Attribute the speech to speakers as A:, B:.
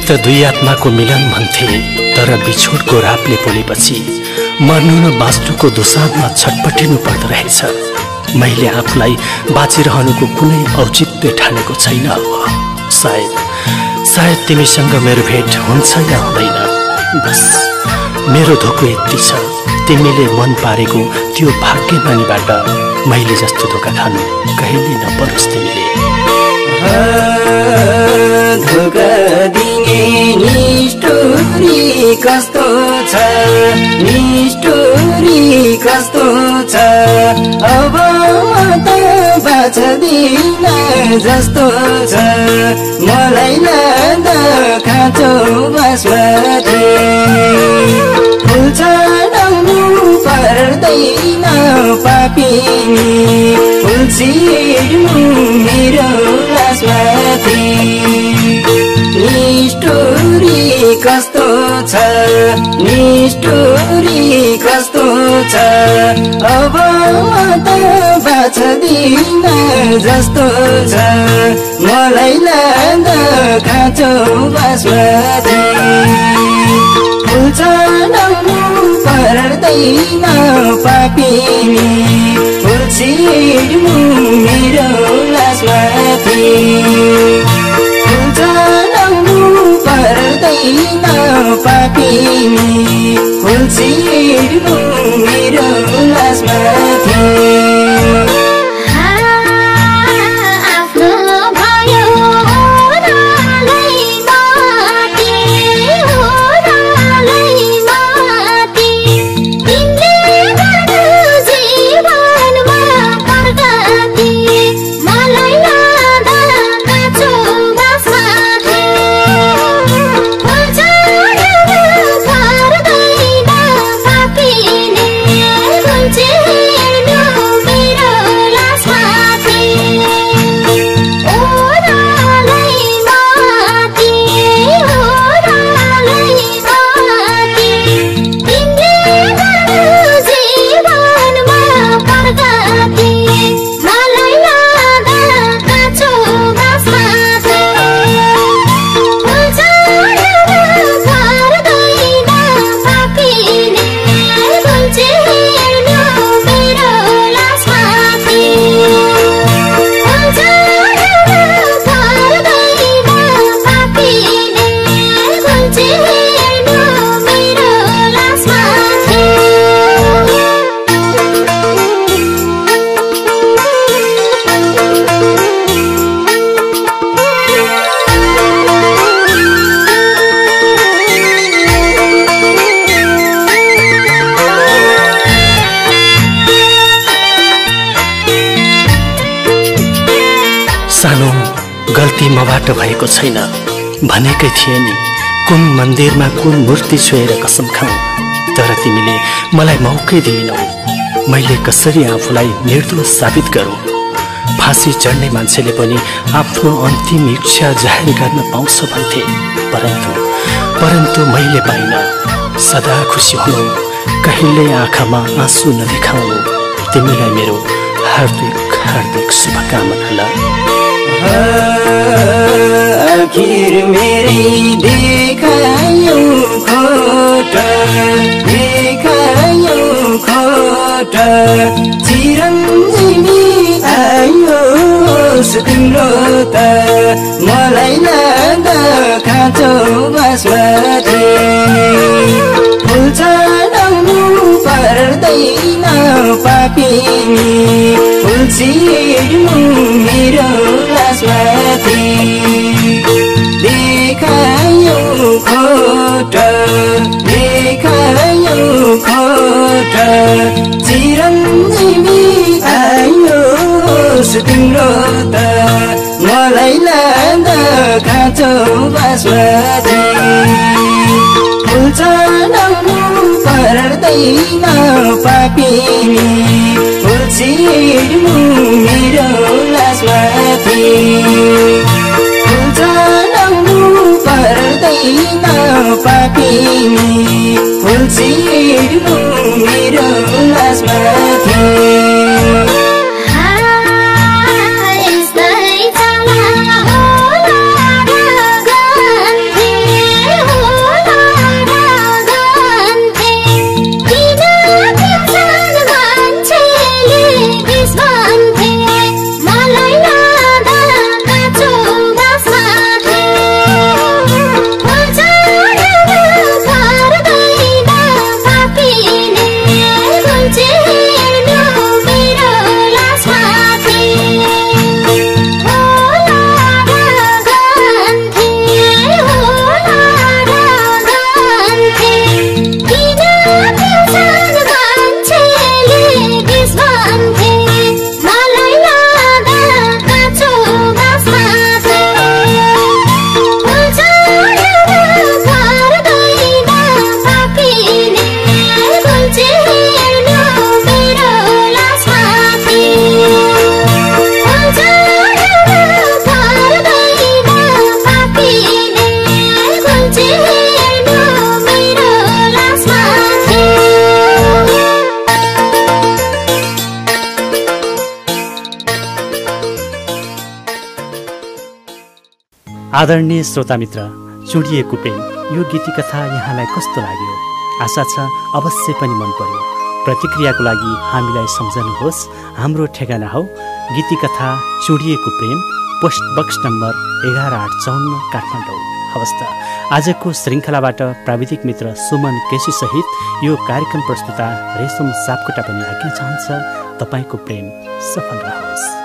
A: त दुई आत्माको मिलन भन्थे, तर बिछोडको रातले पोलेपछि मर्नु न बाँच्नुको दोसाँधमा छटपटिनु पर्दो रहेछ। मैले आफूलाई बाँचिरहनुको कुनै औचित्य ठानेको छैन। सायद तिमीसँग मेरो भेट हुन्छ या हुँदैन। बस मेरो धोको यति छ, तिमीले मन पारेको त्यो भाग्यमानीबाट मैले जस्तो धोका खानु कहिले नपरोस् तिमीले।
B: धोका दिने निष्ठुरी कस्तो छ, निष्ठुरी कस्तो छ, अब त बाँच्दिन जस्तो छ। मलाई लाँदा खाँचो बासमती फुल चढाउनु पर्दैन पापिनी, फुल छिर्नु मेरो लासमाथि। निष्ठुरी कस्तो छ, निष्ठुरी कस्तो छ, अब त बाँच्दिन जस्तो छ। मलाई लाँदा खाँचो बासमती फुल चढाउनु पर्दैन पापिनी, फुल छिर्नु मेरो लासमाथि। फुल चढाउनु पर्दैन पापिनी, फुल छिर्नु मेरो लासमाथि।
A: सानो गल्ती मबाट भएको छैन, भनेकै थिए नि कुन मन्दिरमा कुन मूर्ति छोएर कसम खाऊ। तर तिमीले मलाई मौकै दिएनौ, मैले कसरी आफूलाई निर्दोष साबित गरौँ। फाँसी चढ्ने मान्छेले पनि आफ्नो अन्तिम इच्छा जाहेर गर्न पाउँछ भन्थे, परन्तु मैले पाइनँ। सदा खुसी हुनु, कहिल्यै आँखामा आँसु नदेखाउनु, तिमीलाई मेरो हार्दिक हार्दिक शुभकामना। ल
B: आखिर मेरै देखायौ खोट, देखायौ खोट, चिरञ्जीवी आयो तिम्रो त। मलाई लाँदा खाँचो बासमती फुल चढाउनु पर्दैन पापिनी, फुल छिर्नु मेरो लासमाथि। देखायौ खोट, देखायौ खोट, चिरञ्जीवी आयो तिम्रो त। मलाई लाँदा खाँचो बासमती फुल चढाउनु पर्दैन पापिनी, फुल छिर्नु मेरो लासमाथि। फुल चढाउनु
A: आदरणीय श्रोता मित्र, चुडिएको प्रेम यो गीति कथा यहाँलाई कस्तो लाग्यो? आशा छ अवश्य पनि मन पर्यो। प्रतिक्रियाको लागि हामीलाई सम्झनुहोस्। हाम्रो ठेगाना हो गीति कथा चुडिएको प्रेम, पोस्ट बक्स नम्बर 11854 काठमाडौँ। हवस् त, आजको श्रृङ्खलाबाट प्राविधिक मित्र सुमन केसी सहित यो कार्यक्रम प्रस्तुता रेशम सापकोटा पनि आज्ञा चाहन्छ। तपाईँको प्रेम सफल रहोस्।